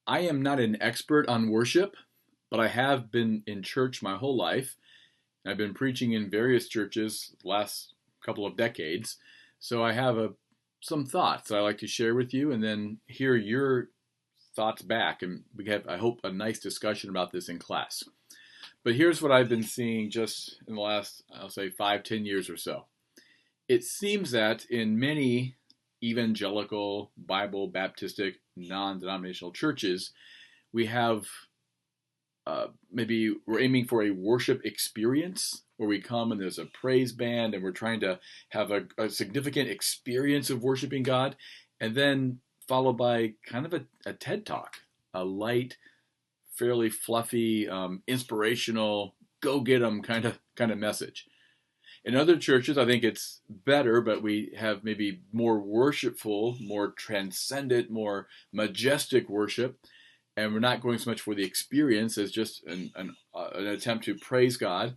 I am not an expert on worship, but I have been in church my whole life. I've been preaching in various churches the last couple of decades. So I have some thoughts I like to share with you and then hear your thoughts back. And we have, I hope, a nice discussion about this in class. But here's what I've been seeing just in the last, I'll say, 5, 10 years or so. It seems that in many evangelical, Bible, Baptistic, non denominational churches, we have maybe we're aiming for a worship experience where we come and there's a praise band and we're trying to have a significant experience of worshiping God, and then followed by kind of a TED talk, a light, fairly fluffy, inspirational, go get 'em kind of message. In other churches, I think it's better, but we have maybe more worshipful, more transcendent, more majestic worship, and we're not going so much for the experience as just an attempt to praise God.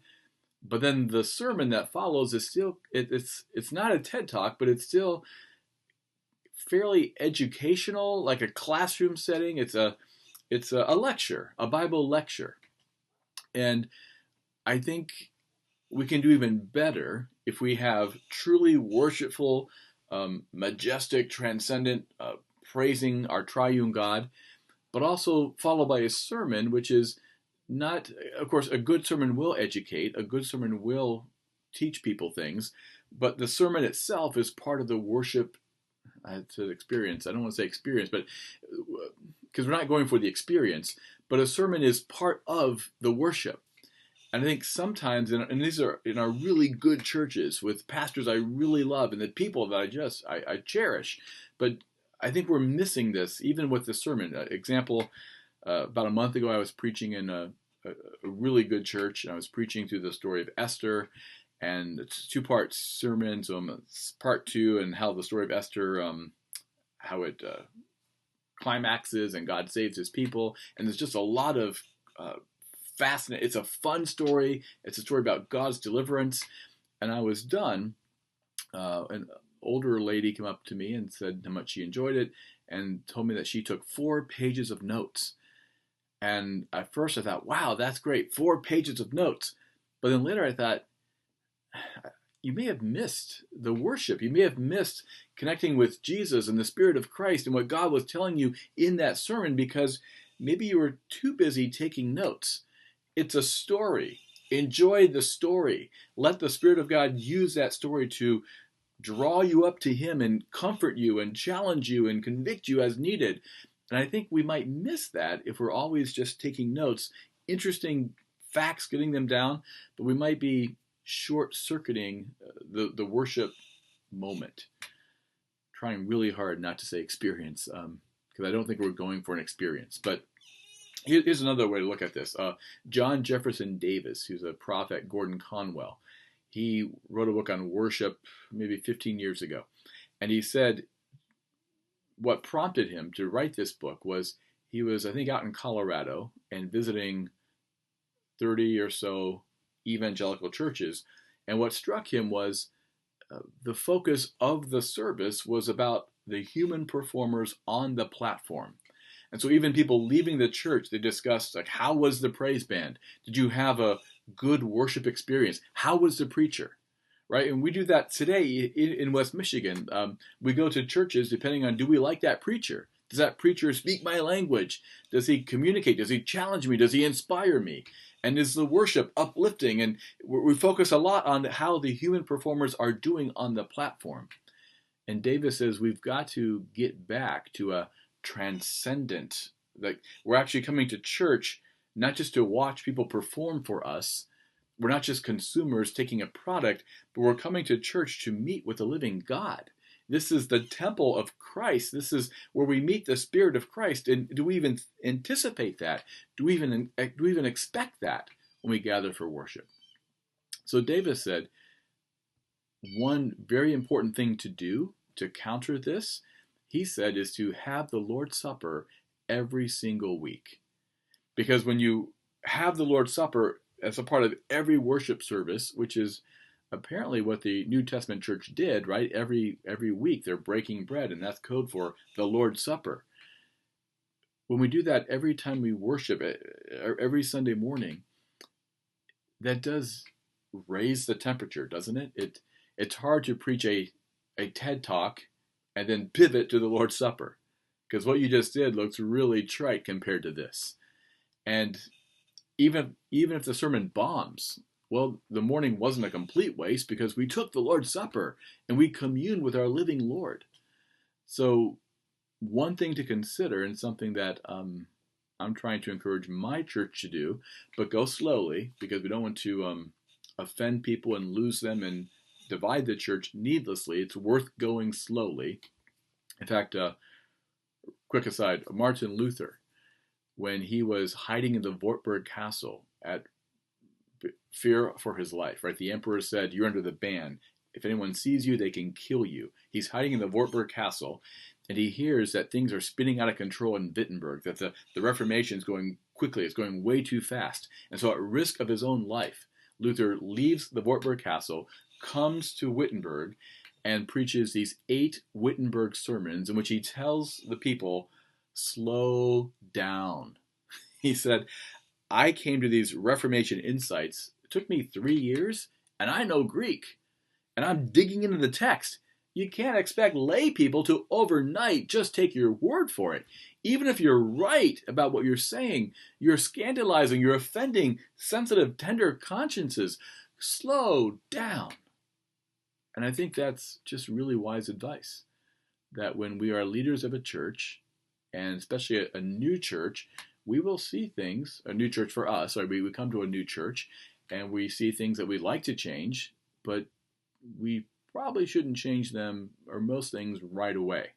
But then the sermon that follows is still it's not a TED talk, but it's still fairly educational, like a classroom setting. It's a lecture, a Bible lecture, and I think we can do even better if we have truly worshipful, majestic, transcendent, praising our triune God, but also followed by a sermon, which is not, of course, a good sermon will educate, a good sermon will teach people things, but the sermon itself is part of the worship. I said experience. I don't want to say experience, but because we're not going for the experience, but a sermon is part of the worship. And I think sometimes, and these are in our really good churches with pastors I really love and the people that I cherish, but I think we're missing this even with the sermon. Example, about a month ago, I was preaching in a really good church, and I was preaching through the story of Esther, and it's a two-part sermon. So it's part two, and how the story of Esther, how it climaxes, and God saves His people, and there's just a lot of fascinating. It's a fun story. It's a story about God's deliverance, and I was done. An older lady came up to me and said how much she enjoyed it, and told me that she took 4 pages of notes. And at first I thought, wow, that's great, 4 pages of notes. But then later I thought, you may have missed the worship. You may have missed connecting with Jesus and the Spirit of Christ and what God was telling you in that sermon because maybe you were too busy taking notes. It's a story. Enjoy the story. Let the Spirit of God use that story to draw you up to Him and comfort you and challenge you and convict you as needed. And I think we might miss that if we're always just taking notes, interesting facts, getting them down, but we might be short-circuiting the worship moment. Trying really hard not to say experience, because I don't think we're going for an experience. But here's another way to look at this. John Jefferson Davis, who's a prof at Gordon Conwell, he wrote a book on worship maybe 15 years ago. And he said what prompted him to write this book was he was, I think, out in Colorado and visiting 30 or so evangelical churches. And what struck him was the focus of the service was about the human performers on the platform. And so even people leaving the church, they discussed, like, how was the praise band? Did you have a good worship experience? How was the preacher? Right? And we do that today in West Michigan. We go to churches depending on, do we like that preacher? Does that preacher speak my language? Does he communicate? Does he challenge me? Does he inspire me? And is the worship uplifting? And we focus a lot on how the human performers are doing on the platform. And Davis says we've got to get back to a transcendent, like we're actually coming to church not just to watch people perform for us. We're not just consumers taking a product, but we're coming to church to meet with the living God. This is the temple of Christ. This is where we meet the Spirit of Christ. And do we even anticipate that? Do we even expect that when we gather for worship? So Davis said, one very important thing to do to counter this, he said, is to have the Lord's Supper every single week. Because when you have the Lord's Supper as a part of every worship service, which is apparently what the New Testament church did, right? Every week they're breaking bread, and that's code for the Lord's Supper. when we do that every time we worship every Sunday morning, that does raise the temperature, doesn't it? It's hard to preach a TED talk and then pivot to the Lord's Supper, because what you just did looks really trite compared to this. And even if the sermon bombs, well, the morning wasn't a complete waste because we took the Lord's Supper and we communed with our living Lord. So one thing to consider, and something that I'm trying to encourage my church to do, but go slowly because we don't want to offend people and lose them and divide the church needlessly. It's worth going slowly. In fact, quick aside, Martin Luther, when he was hiding in the Wartburg Castle at fear for his life, right? The emperor said, "You're under the ban. If anyone sees you, they can kill you." He's hiding in the Wartburg Castle, and he hears that things are spinning out of control in Wittenberg, that the Reformation is going quickly, it's going way too fast. And so, at risk of his own life, Luther leaves the Wartburg Castle, comes to Wittenberg, and preaches these 8 Wittenberg sermons in which he tells the people, slow down. He said, I came to these Reformation insights. It took me 3 years, and I know Greek, and I'm digging into the text. You can't expect lay people to overnight just take your word for it. Even if you're right about what you're saying, you're scandalizing, you're offending sensitive, tender consciences. Slow down. And I think that's just really wise advice. That when we are leaders of a church, and especially a new church, we will see things, a new church for us, or we come to a new church, and we see things that we'd like to change, but we probably shouldn't change them, or most things, right away.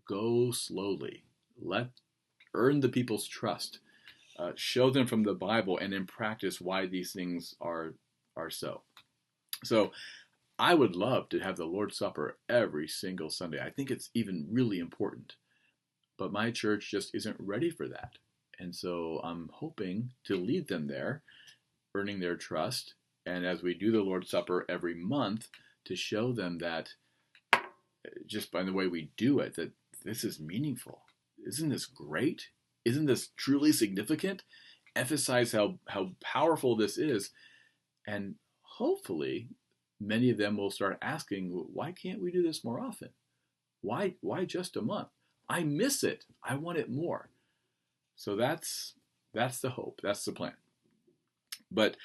Go slowly. Earn the people's trust. Show them from the Bible and in practice why these things are so. So I would love to have the Lord's Supper every single Sunday. I think it's even really important. But my church just isn't ready for that. And so I'm hoping to lead them there, earning their trust. And as we do the Lord's Supper every month, to show them that just by the way we do it, that this is meaningful. Isn't this great? Isn't this truly significant? Emphasize how powerful this is. And hopefully, many of them will start asking, why can't we do this more often? Why just a month? I miss it. I want it more. So that's the hope. That's the plan. But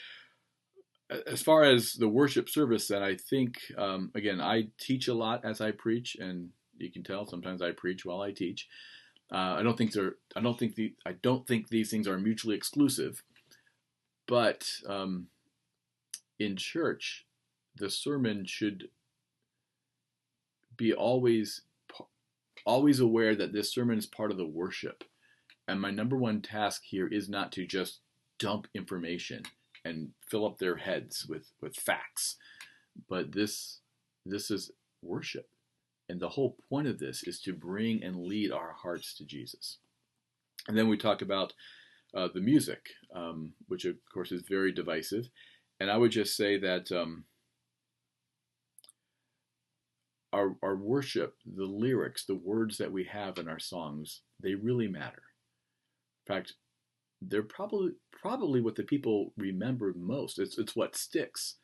as far as the worship service, then I think again, I teach a lot as I preach, and you can tell sometimes I preach while I teach. I don't think these things are mutually exclusive. But in church, the sermon should be always aware that this sermon is part of the worship. And my number one task here is not to just dump information and fill up their heads with facts, but this is worship. And the whole point of this is to bring and lead our hearts to Jesus. And then we talk about the music, which of course is very divisive. And I would just say that our worship, the lyrics, the words that we have in our songs, they really matter. In fact, they're probably what the people remember most. It's what sticks.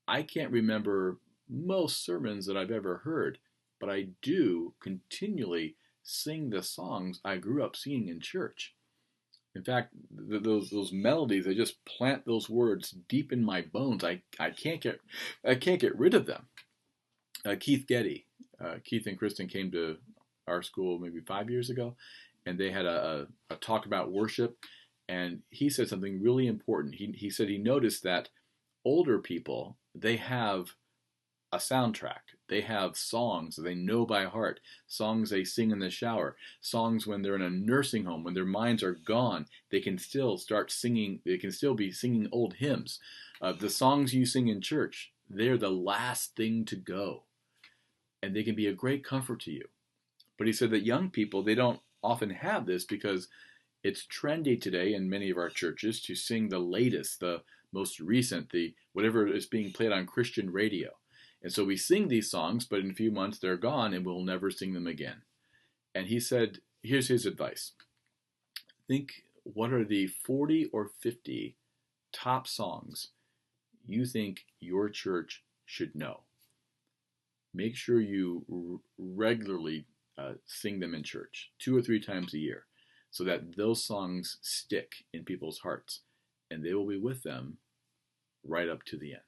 I can't remember most sermons that I've ever heard, but I do continually sing the songs I grew up singing in church. In fact, those melodies, they just plant those words deep in my bones. I can't get rid of them. Keith Getty, Keith and Kristen came to our school maybe 5 years ago, and they had a talk about worship, and he said something really important. He said he noticed that older people, they have a soundtrack. They have songs they know by heart, songs they sing in the shower, songs when they're in a nursing home, when their minds are gone, they can still start singing, they can still be singing old hymns. The songs you sing in church, they're the last thing to go, and they can be a great comfort to you. But he said that young people, they don't often have this because it's trendy today in many of our churches to sing the latest, the most recent, the whatever is being played on Christian radio. And so we sing these songs, but in a few months they're gone and we'll never sing them again. And he said, here's his advice. think, what are the 40 or 50 top songs you think your church should know? Make sure you regularly sing them in church 2 or 3 times a year so that those songs stick in people's hearts and they will be with them right up to the end.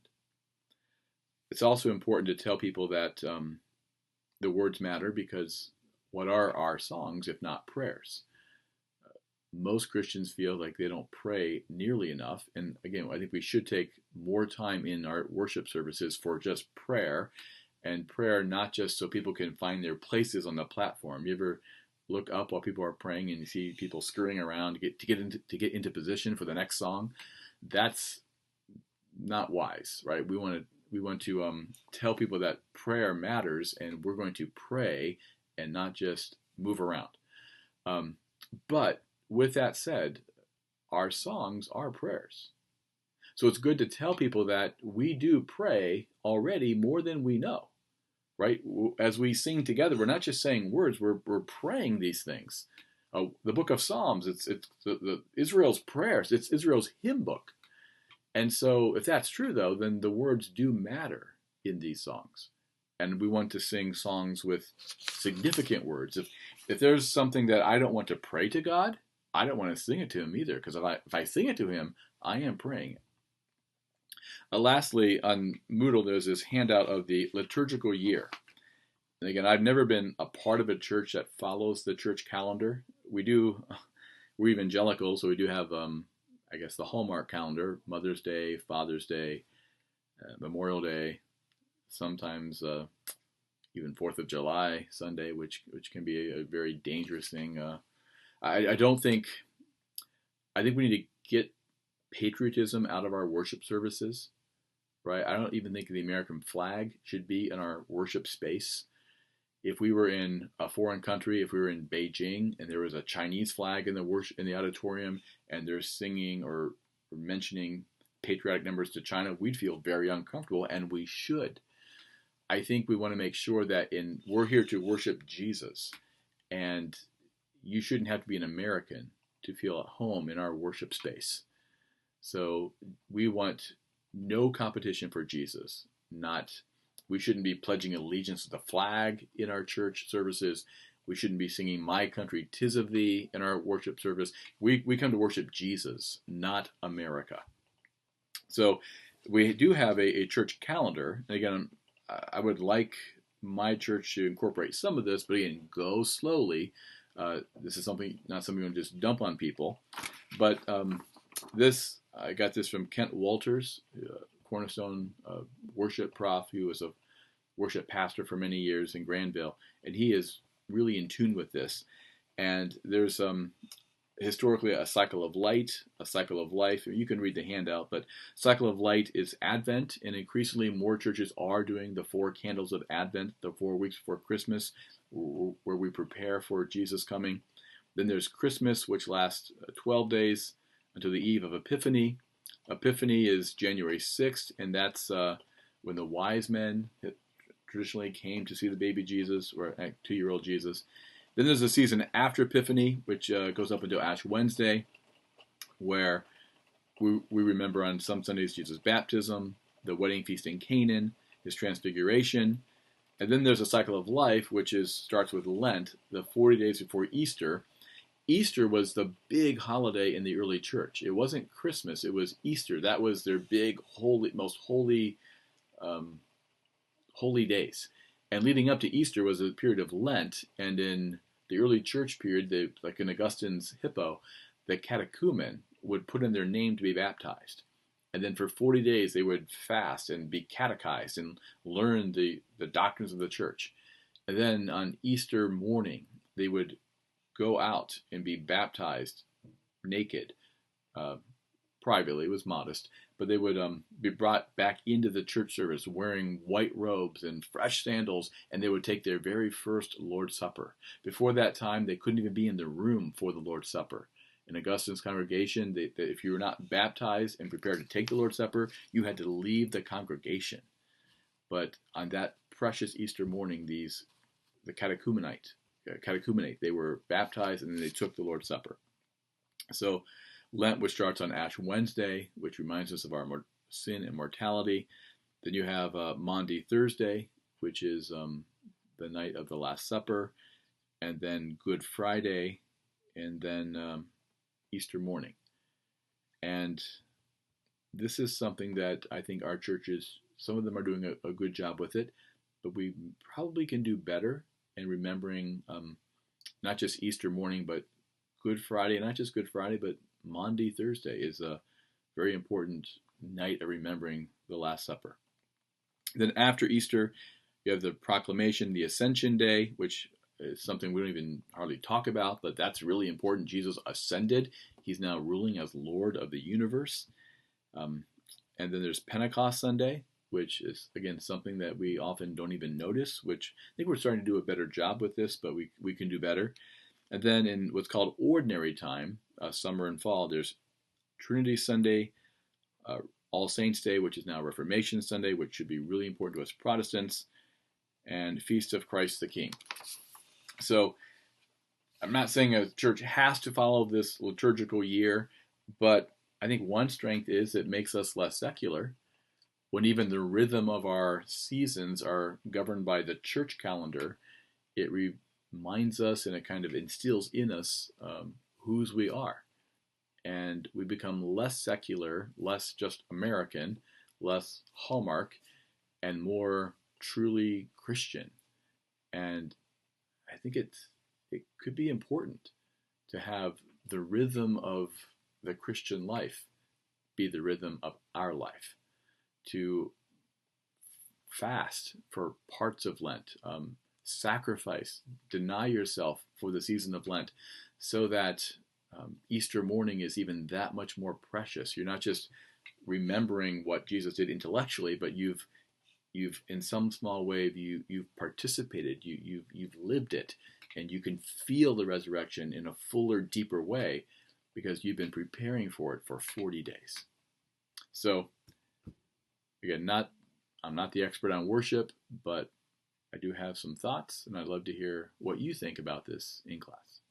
It's also important to tell people that the words matter, because what are our songs if not prayers? Most Christians feel like they don't pray nearly enough. And again, I think we should take more time in our worship services for just prayer, and prayer not just so people can find their places on the platform. You ever look up while people are praying and you see people scurrying around to get into position for the next song? That's not wise, right? We want to tell people that prayer matters, and we're going to pray and not just move around. But with that said, our songs are prayers. So it's good to tell people that we do pray already more than we know, right? As we sing together, we're not just saying words, we're praying these things. The book of Psalms, it's the Israel's prayers, it's Israel's hymn book. And so if that's true, though, then the words do matter in these songs. And we want to sing songs with significant words. If there's something that I don't want to pray to God, I don't want to sing it to him either, because if I sing it to him, I am praying it. Lastly, on Moodle, there's this handout of the liturgical year. And again, I've never been a part of a church that follows the church calendar. We're evangelical, so we do have, I guess, the Hallmark calendar: Mother's Day, Father's Day, Memorial Day, sometimes even 4th of July Sunday, which can be a very dangerous thing. I think we need to get patriotism out of our worship services, right? I don't even think the American flag should be in our worship space. If we were in a foreign country, if we were in Beijing and there was a Chinese flag in the auditorium and they're singing or mentioning patriotic numbers to China, we'd feel very uncomfortable, and we should. I think we want to make sure that we're here to worship Jesus, and you shouldn't have to be an American to feel at home in our worship space. So we want no competition for Jesus. We shouldn't be pledging allegiance to the flag in our church services. We shouldn't be singing "My Country 'Tis of Thee" in our worship service. We come to worship Jesus, not America. So we do have a church calendar. And again, I would like my church to incorporate some of this, but again, go slowly. This is not something you want to just dump on people. But I got this from Kent Walters, Cornerstone worship prof, who was a worship pastor for many years in Granville, and he is really in tune with this. And there's historically a cycle of light, a cycle of life. You can read the handout, but cycle of light is Advent, and increasingly more churches are doing the 4 candles of Advent, the 4 weeks before Christmas, where we prepare for Jesus coming. Then there's Christmas, which lasts 12 days until the eve of Epiphany. Epiphany is January 6th, and that's when the wise men traditionally came to see the baby Jesus, or 2-year-old Jesus. Then there's a season after Epiphany, which goes up until Ash Wednesday, where we remember on some Sundays Jesus' baptism, the wedding feast in Canaan, his transfiguration. And then there's a cycle of life, which starts with Lent, the 40 days before Easter. Easter was the big holiday in the early church. It wasn't Christmas, it was Easter. That was their big, most holy days. And leading up to Easter was a period of Lent, and in the early church period, like in Augustine's Hippo, the catechumen would put in their name to be baptized. And then for 40 days they would fast and be catechized and learn the doctrines of the church. And then on Easter morning, they would go out and be baptized naked, privately. It was modest, but they would be brought back into the church service wearing white robes and fresh sandals, and they would take their very first Lord's Supper. Before that time, they couldn't even be in the room for the Lord's Supper. In Augustine's congregation, if you were not baptized and prepared to take the Lord's Supper, you had to leave the congregation. But on that precious Easter morning, the catechumenate, they were baptized and then they took the Lord's Supper. So Lent, which starts on Ash Wednesday, which reminds us of our sin and mortality. Then you have Maundy Thursday, which is the night of the Last Supper, and then Good Friday, and then Easter morning. And this is something that I think our churches, some of them are doing a good job with it, but we probably can do better in remembering not just Easter morning, but Good Friday, not just Good Friday, but Maundy Thursday is a very important night of remembering the Last Supper. Then after Easter, you have the proclamation, the Ascension Day, which is something we don't even hardly talk about, but that's really important. Jesus ascended. He's now ruling as Lord of the universe. Um, and then there's Pentecost Sunday, which is, again, something that we often don't even notice, which I think we're starting to do a better job with this, but we can do better. And then in what's called ordinary time, summer and fall, there's Trinity Sunday, uh, All Saints Day, which is now Reformation Sunday, which should be really important to us Protestants, and Feast of Christ the King. So I'm not saying a church has to follow this liturgical year, but I think one strength is it makes us less secular when even the rhythm of our seasons are governed by the church calendar. It reminds us and it kind of instills in us whose we are. And we become less secular, less just American, less Hallmark, and more truly Christian. And I think it could be important to have the rhythm of the Christian life be the rhythm of our life, to fast for parts of Lent, sacrifice, deny yourself for the season of Lent, so that Easter morning is even that much more precious. You're not just remembering what Jesus did intellectually, but you've in some small way you've participated, you've lived it, and you can feel the resurrection in a fuller, deeper way because you've been preparing for it for 40 days. So again, I'm not the expert on worship, but I do have some thoughts, and I'd love to hear what you think about this in class.